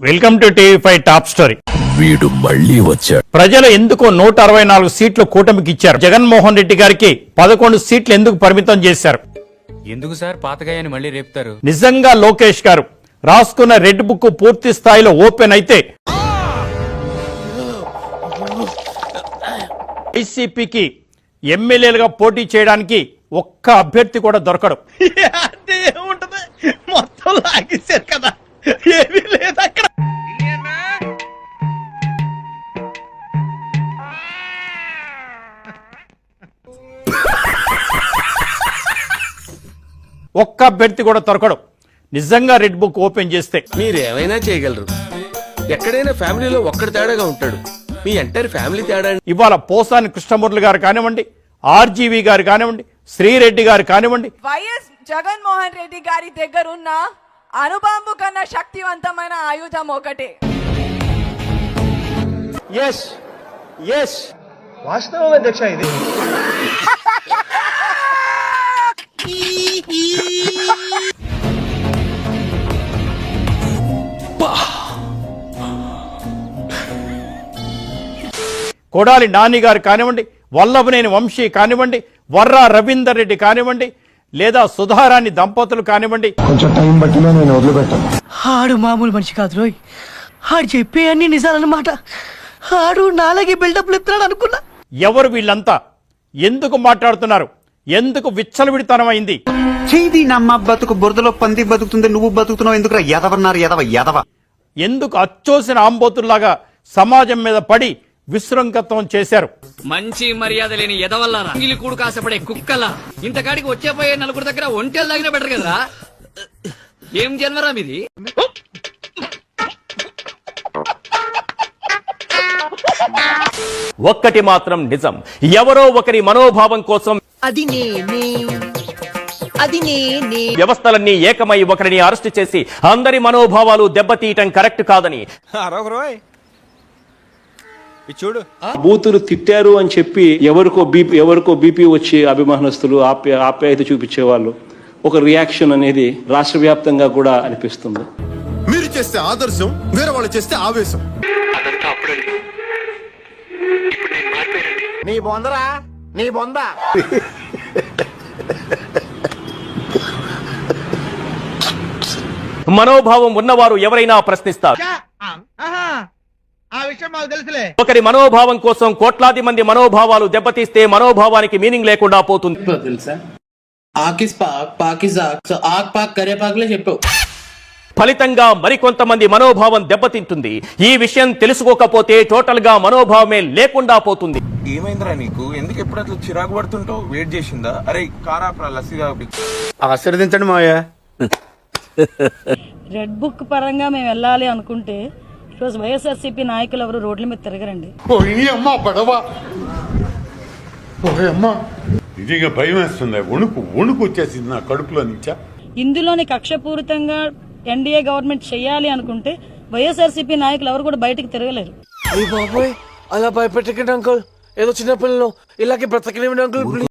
Welcome to TV5 top story. వీడు మళ్ళీ వచ్చాడు. ప్రజలు ఎందుకో 164 సీట్లు కూటమికి ఇచ్చారు. జగన్మోహన్ రెడ్డి గారికి 11 సీట్లు ఎందుకు పరిమితం చేశారు? ఎందుకు సార్ పాతగాయని మళ్ళీ రేపుతారు? నిజంగా లోకేష్ గారు రాసుకున్న రెడ్ బుక్ పూర్తి స్థాయిలో ఓపెన్ అయితే వైసీపీకి ఎమ్మెల్యేలుగా పోటీ చేయడానికి ఒక్క అభ్యర్థి కూడా దొరకడు. మొత్తం లాగేశారు కదా, ఏమీ లేదు అక్కడ. ఒక్క అభ్యర్థి కూడా దొరకడు. నిజంగా రెడ్ బుక్ ఓపెన్ చేస్తే మీరేమైనా చేయగలరు. ఎక్కడైనా ఫ్యామిలీలో ఒక్కడి తేడాగా ఉంటాడు, మీ ఎంటైర్ ఫ్యామిలీ తేడా. ఇవాళ పోసాని కృష్ణమూర్తి గారు కానివ్వండి, ఆర్జీవి గారు కానివ్వండి, శ్రీరెడ్డి గారు కానివ్వండి, వైఎస్ జగన్మోహన్ రెడ్డి గారి దగ్గర ఉన్న అణుబాంబు కన్నా శక్తివంతమైన ఆయుధం ఒకటే. వాస్తవం అధ్యక్ష, ఇది కొడాలి నాని గారు కానివ్వండి, వల్లభనేని వంశీ కానివ్వండి, వర్రా రవీందర్ రెడ్డి కానివ్వండి, లేదా సుధారాణి దంపతులు కానివ్వండి, కొంచెం టైం బట్టినా నేను వదిలిపెట్టాను. ఆడు మామూలు మనిషి కాదు రోయ్, ఆడు చెప్పే అన్ని నిజాలన్నమాట. ఆడు నాలాగే బిల్డప్లు ఇస్తున్నాడు అనుకున్నా. ఎవరు వీళ్ళంతా? ఎందుకు మాట్లాడుతున్నారు? ఎందుకు విచ్చలవిడితనమైంది? చేది నమ్మ బతుకు బురదలో పంది బతుకుతుంది, నువ్వు బతుకుతున్నావు ఎందుకురా? ఎదవన్నారు ఎదవ. ఎందుకు అచ్చోసిన ఆంబోతుల్లాగా సమాజం మీద పడి విశృంఖత్వం చేశారు? మంచి మర్యాద లేని ఎదవల్లారా, ఇల్లు కూడు కాసపడే కుక్కలా, ఇంతకాడికి వచ్చేపోయే నలుగురు దగ్గర ఒంటెలు తాగిన బెటర్ కదరా. ఏం జన్మరా మీది? ఒక్కటి మాత్రం నిజం, ఎవరో ఒకరి మనోభావం కోసం వ్యవస్థలన్నీ ఏకమై ఒకరిని అరెస్ట్ చేసి అందరి మనోభావాలు దెబ్బతీయటం కరెక్ట్ కాదని చూడు. బూతులు తిట్టారు అని చెప్పి ఎవరికో బీపీ వచ్చి అభిమానస్తులు ఆప్యాయత చూపించేవాళ్ళు ఒక రియాక్షన్ అనేది రాష్ట్ర వ్యాప్తంగా కూడా అనిపిస్తుంది. మీరు చేస్తే ఆదర్శం, వేరే వాళ్ళు చేస్తే ఆవేశం. నీ బొందరా, నీ బొంద. మనోభావం ఉన్నవారు ఎవరైనా ప్రశ్నిస్తారు. ఆ విషయం మాకు తెలుసులే. ఒకరి మనోభావం కోసం కోట్లాది మంది మనోభావాలు దెబ్బతీస్తే మనోభావానికి మీనింగ్ లేకుండా పోతుంది. తెలుసా ఆకిస్ పాక్ పాకిజాక్ సో ఆక్ పాక్ కరే పాక్లే చెప్పావు. ఫలితంగా మరికొంతమంది మనోభావం దెబ్బతింటుంది. ఈ విషయం తెలుసుకోకపోతే టోటల్ గా మనోభావమే లేకుండా పోతుంది. ఏమైందిరా నీకు? ఎందుకు ఎప్పుడు అట్లా చిరాకు పడుతుంటావు? వెయిట్ చేసిందా? అరే కారాప్రా లస్సీగా ఆశీర్వదించండి మావయ్య. రెడ్ బుక్ పరంగా మేము వెళ్ళాలి అనుకుంటే ఈరోజు వైఎస్ఆర్సీపీ నాయకులు ఎవరు రోడ్ల మీద తిరగరండి. నిజంగా భయం వేస్తుంది. వణుకు వచ్చేసింది నా కడుపులో నుంచా. ఇందులోని కక్షపూరితంగా ఎన్డీఏ గవర్నమెంట్ చేయాలి అనుకుంటే వైఎస్ఆర్సీపీ నాయకులు ఎవరు కూడా బయటకు తిరగలేరు. అలా భయపెట్టకండి అంకుల్, ఏదో చిన్న పిల్లలు ఇలాగే బ్రతకనివ్వండి అంకుల్.